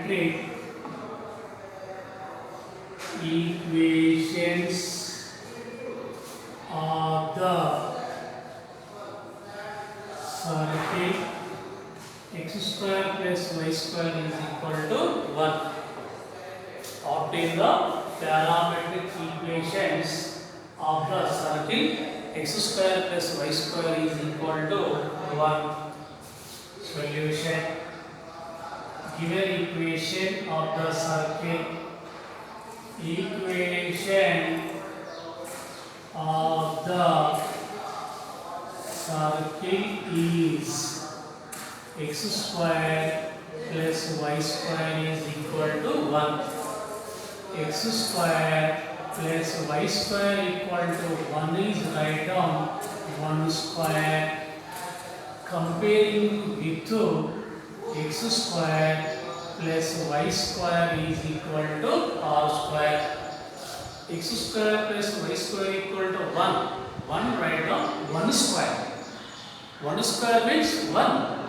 trigonometric equations of the circle x square plus y square is equal to 1. Obtain the parametric equations of the circle x square plus y square is equal to 1. Solution. Given equation of the circle, equation of the circle is x square plus y square is equal to 1. X square plus y square equal to 1 is write down 1 square. Comparing with x square plus y square is equal to r square. X square plus y square equal to 1. 1 write down 1 square. 1 square means 1.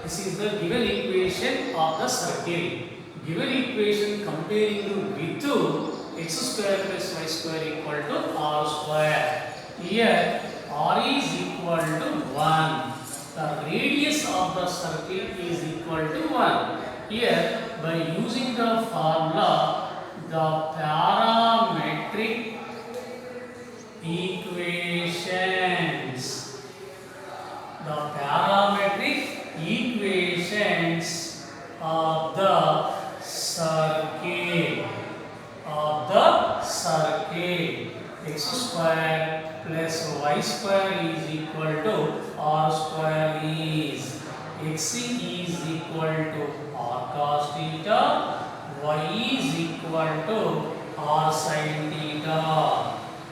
This is the given equation of the circle. Given equation comparing with x square plus y square equal to r square. Here r is equal to 1. The radius of the circle is equal to 1. Here by using the formula, the parametric equations, of the circle x square plus y square is equal to r square is x is equal to r cos theta, y is equal to r sin theta.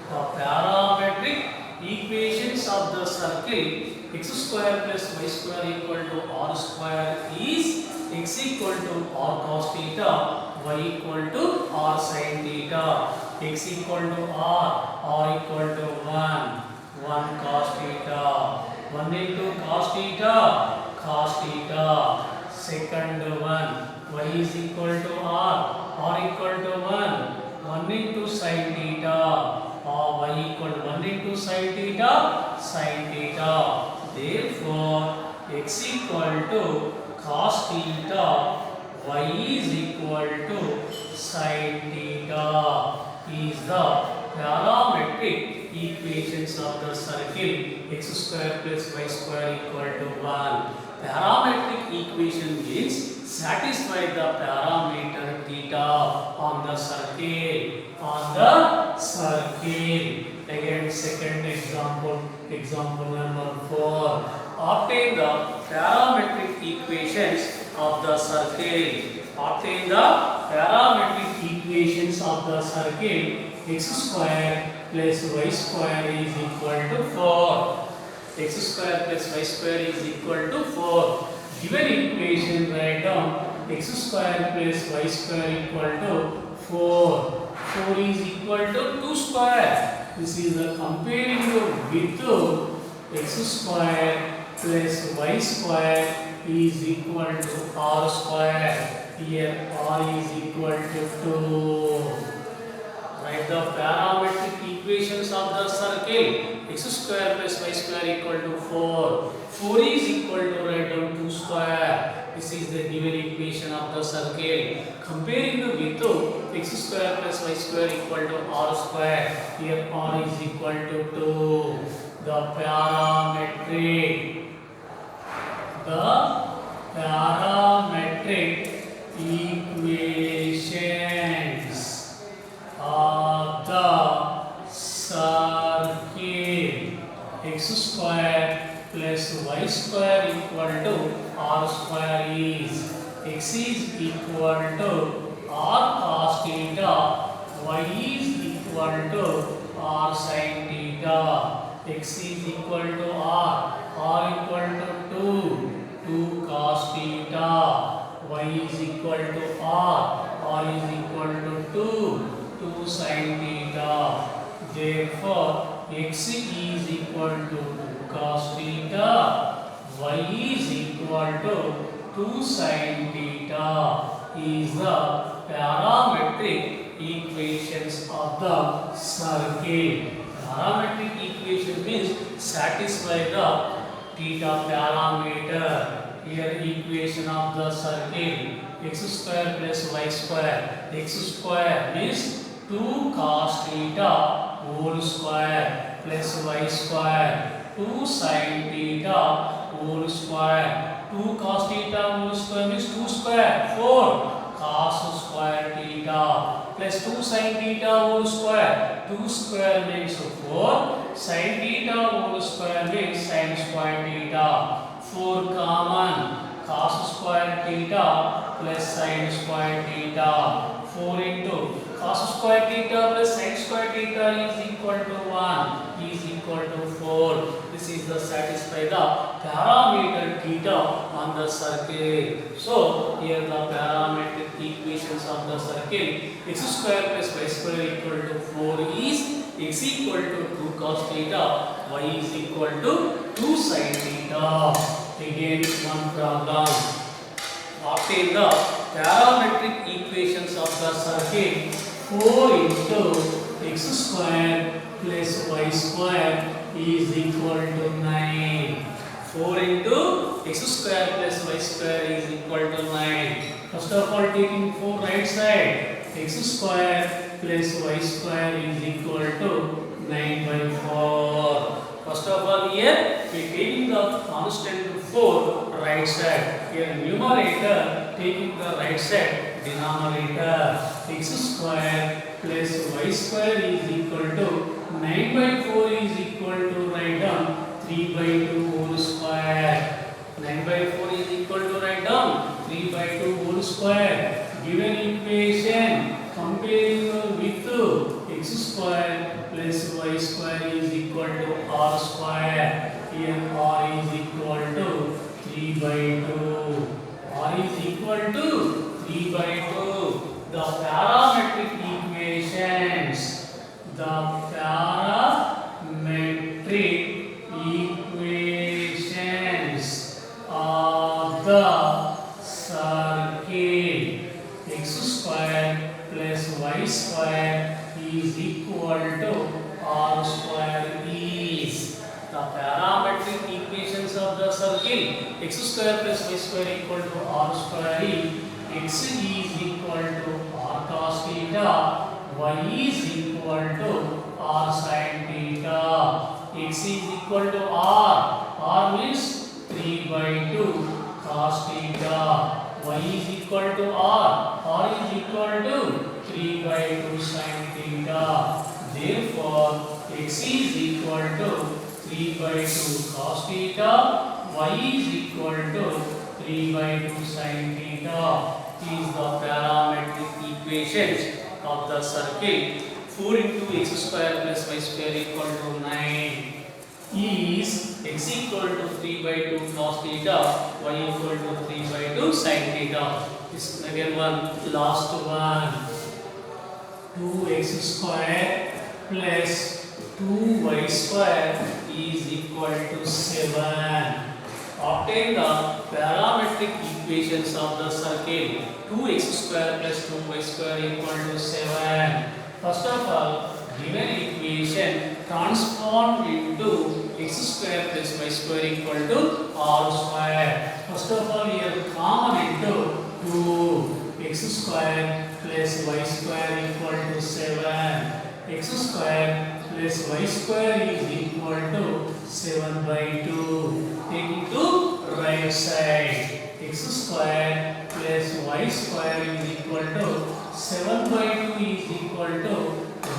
The parametric equations of the circle x square plus y square equal to r square is x equal to r cos theta, y equal to r sin theta. X equal to r equal to 1 cos theta. 1 into cos theta, second one. Y is equal to r equal to 1 into sin theta, y equal to 1 into sin theta, Therefore, x equal to cos theta, y is equal to sin theta is the parametric equations of the circle x square plus y square equal to 1. Parametric equation means satisfy the parameter theta on the circle. Again, second example number 4. Obtain the parametric equations of the circle. X square plus y square is equal to 4. X square plus y square is equal to 4. Given equation write down x square plus y square equal to 4. 4 is equal to 2 square. This is the comparing with x square plus y square is equal to r square. Here r is equal to 2. Write the parametric equations of the circle. X square plus y square equal to 4. 4 is equal to write down 2 square. This is the given equation of the circle. Comparing with x square plus y square equal to r square. Here r is equal to 2. The parametric equations of the circle x square plus y square equal to r square is x is equal to r cos theta, y is equal to r sin theta. X is equal to r equal to 2 cos theta, y is equal to r is equal to 2 sin theta. Therefore, x is equal to 2 cos theta, y is equal to 2 sin theta is the parametric equations of the circle. Parametric equation means satisfy the theta parameter. Here equation of the circle x square plus y square. X square means 2 cos theta whole square plus y square 2 sin theta whole square. 2 cos theta whole square means 2 square 4 cos square theta plus 2 sin theta whole square. 2 square means 4 sin theta whole square means sin square theta. 4 common cos square theta plus sin square theta. 4 into cos square theta plus sin square theta is equal to 1 is equal to 4. This is the satisfy the parameter theta on the circle. So here the parametric equations of the circle x square plus y square equal to 4 is x equal to 2 cos theta, y is equal to 2 sin theta. Again one problem. Obtain the parametric equations of the circle 4 into x square plus y square is equal to 9. 4 into x square plus y square is equal to 9. First of all, taking 4 right side, x square plus y square is equal to 9 by 4. First of all, here we taking the constant 4 right side. Here numerator taking the right side, denominator x square plus y square is equal to 9 by 4 is equal to write down 3 by 2 whole square. 9 by 4 is equal to write down 3 by 2 whole square. Given equation comparing with x square plus y square is equal to r square. Here r is equal to 3 by 2. R is equal to 3 by 2. The parametric equations. The parametric equations of the circle x square plus y square is equal to r square is. The parametric equations of the circle x square plus y square equal to r square is x is equal to r cos theta, y is equal to r sin theta. X is equal to r means 3 by 2 cos theta. Y is equal to r is equal to 3 by 2 sin theta. Therefore, x is equal to 3 by 2 cos theta, y is equal to 3 by 2 sin theta. Is the parametric equations of the circle. 4 into x square plus y square equal to 9 is x equal to 3 by 2 cos theta, y equal to 3 by 2 sin theta. This again one last one. 2x square plus 2y square is equal to 7. Obtain the parametric equations of the circle. 2x square plus 2y square equal to 7. First of all, given equation transformed into x square plus y square equal to r square. First of all, here common into 2x square plus y square equal to 7. X square plus y square is equal to 7 by 2. Taking to right side, x square plus y square is equal to 7 by 2 is equal to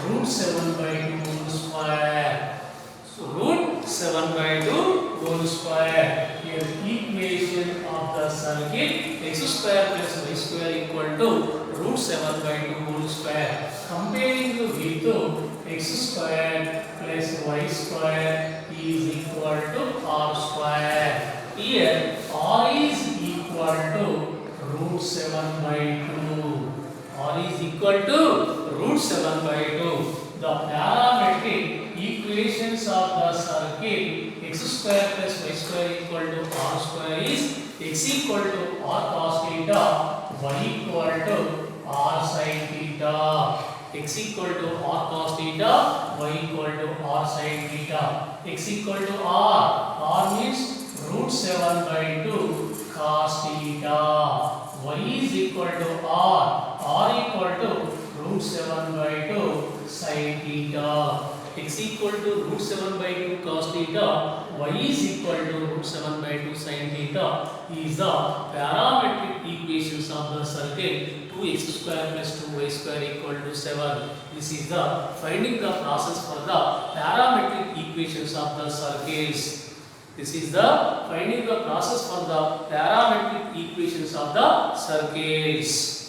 root 7 by 2 whole square. So root 7 by 2 whole square. Here equation of the circle x square plus y square equal to root 7 by 2 whole square. Comparing with x square plus y square is equal to r square. Here r is equal to root 7 by 2. R is equal to root 7 by 2. The parametric equations of the circle x square plus y square equal to r square is x equal to r cos theta, y equal to r sin theta. X equal to r cos theta, y equal to r sin theta. X equal to r. R means root 7 by 2 cos theta. Y is equal to r. R equal to root 7 by 2 sin theta. X equal to root 7 by 2 cos theta. Y is equal to root 7 by 2 sin theta is the parametric equations of the circle 2x square plus 2y square equal to 7. This is the finding the process for the parametric equations of the circles. This is the finding the process for the parametric equations of the circles.